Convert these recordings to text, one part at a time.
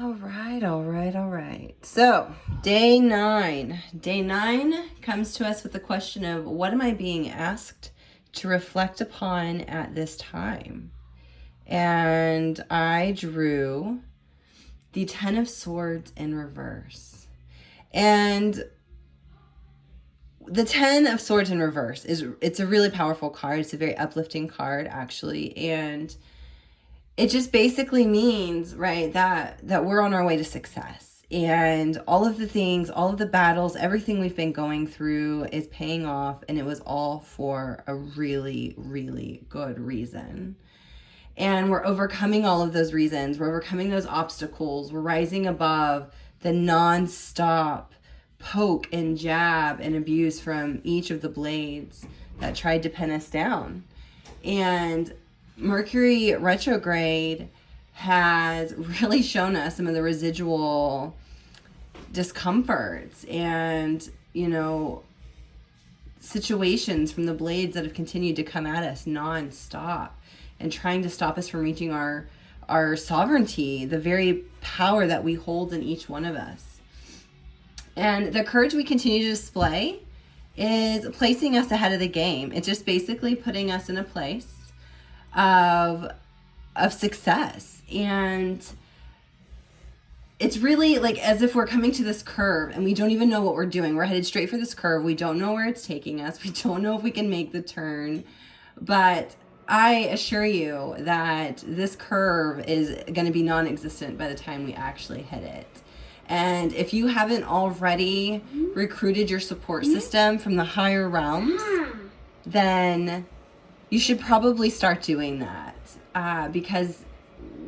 All right, all right, all right. So, day 9. Day 9 comes to us with the question of, what am I being asked to reflect upon at this time? And I drew the 10 of Swords in reverse. And the 10 of Swords in reverse it's a really powerful card. It's a very uplifting card, actually. And it just basically means, right, that we're on our way to success. And all of the things, all of the battles, everything we've been going through is paying off. And it was all for a really, really good reason. And we're overcoming all of those reasons. We're overcoming those obstacles. We're rising above the nonstop poke and jab and abuse from each of the blades that tried to pin us down. And Mercury retrograde has really shown us some of the residual discomforts and, situations from the blades that have continued to come at us nonstop and trying to stop us from reaching our sovereignty, the very power that we hold in each one of us. And the courage we continue to display is placing us ahead of the game. It's just basically putting us in a place of success. And it's really like as if we're coming to this curve and we don't even know what we're doing. We're headed straight for this curve. We don't know where it's taking us. We don't know if we can make the turn. But I assure you that this curve is going to be non-existent by the time we actually hit it. And if you haven't already recruited your support system from the higher realms, then you should probably start doing that, because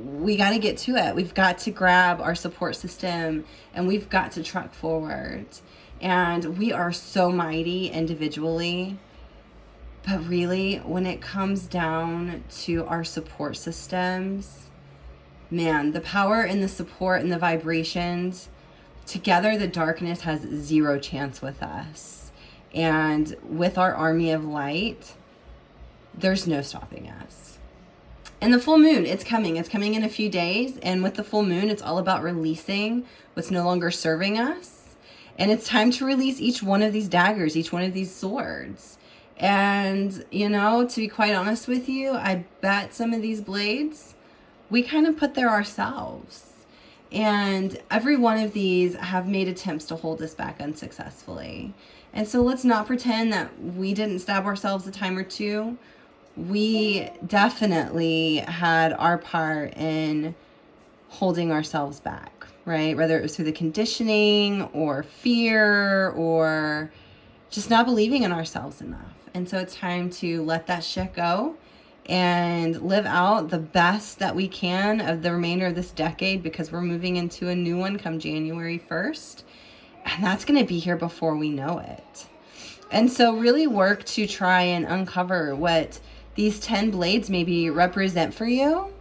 we got to get to it. We've got to grab our support system and we've got to truck forward. And we are so mighty individually. But really, when it comes down to our support systems, man, the power and the support and the vibrations, together the darkness has zero chance with us. And with our army of light, there's no stopping us. And the full moon, it's coming in a few days. And with the full moon, it's all about releasing what's no longer serving us. And it's time to release each one of these daggers, each one of these swords. And, to be quite honest with you, I bet some of these blades, we kind of put there ourselves. And every one of these have made attempts to hold us back unsuccessfully. And so let's not pretend that we didn't stab ourselves a time or two. We definitely had our part in holding ourselves back, right? Whether it was through the conditioning or fear or just not believing in ourselves enough. And so it's time to let that shit go and live out the best that we can of the remainder of this decade, because we're moving into a new one come January 1st. And that's going to be here before we know it. And so really work to try and uncover what these 10 blades maybe represent for you,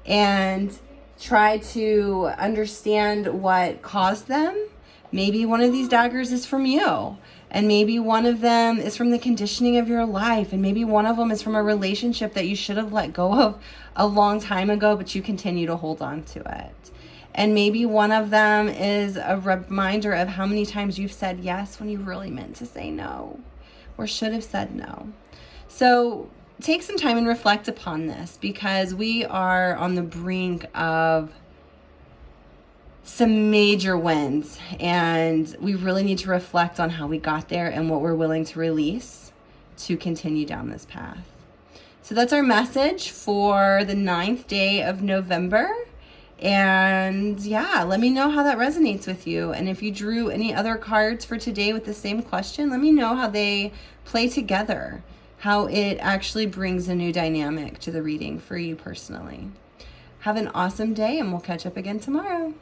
and try to understand what caused them. Maybe one of these daggers is from you, and maybe one of them is from the conditioning of your life, and maybe one of them is from a relationship that you should have let go of a long time ago, but you continue to hold on to it. And maybe one of them is a reminder of how many times you've said yes when you really meant to say no, or should have said no. So take some time and reflect upon this, because we are on the brink of some major wins, and we really need to reflect on how we got there and what we're willing to release to continue down this path. So that's our message for the 9th day of November. And yeah, let me know how that resonates with you. And if you drew any other cards for today with the same question, let me know how they play together, how it actually brings a new dynamic to the reading for you personally. Have an awesome day, and we'll catch up again tomorrow.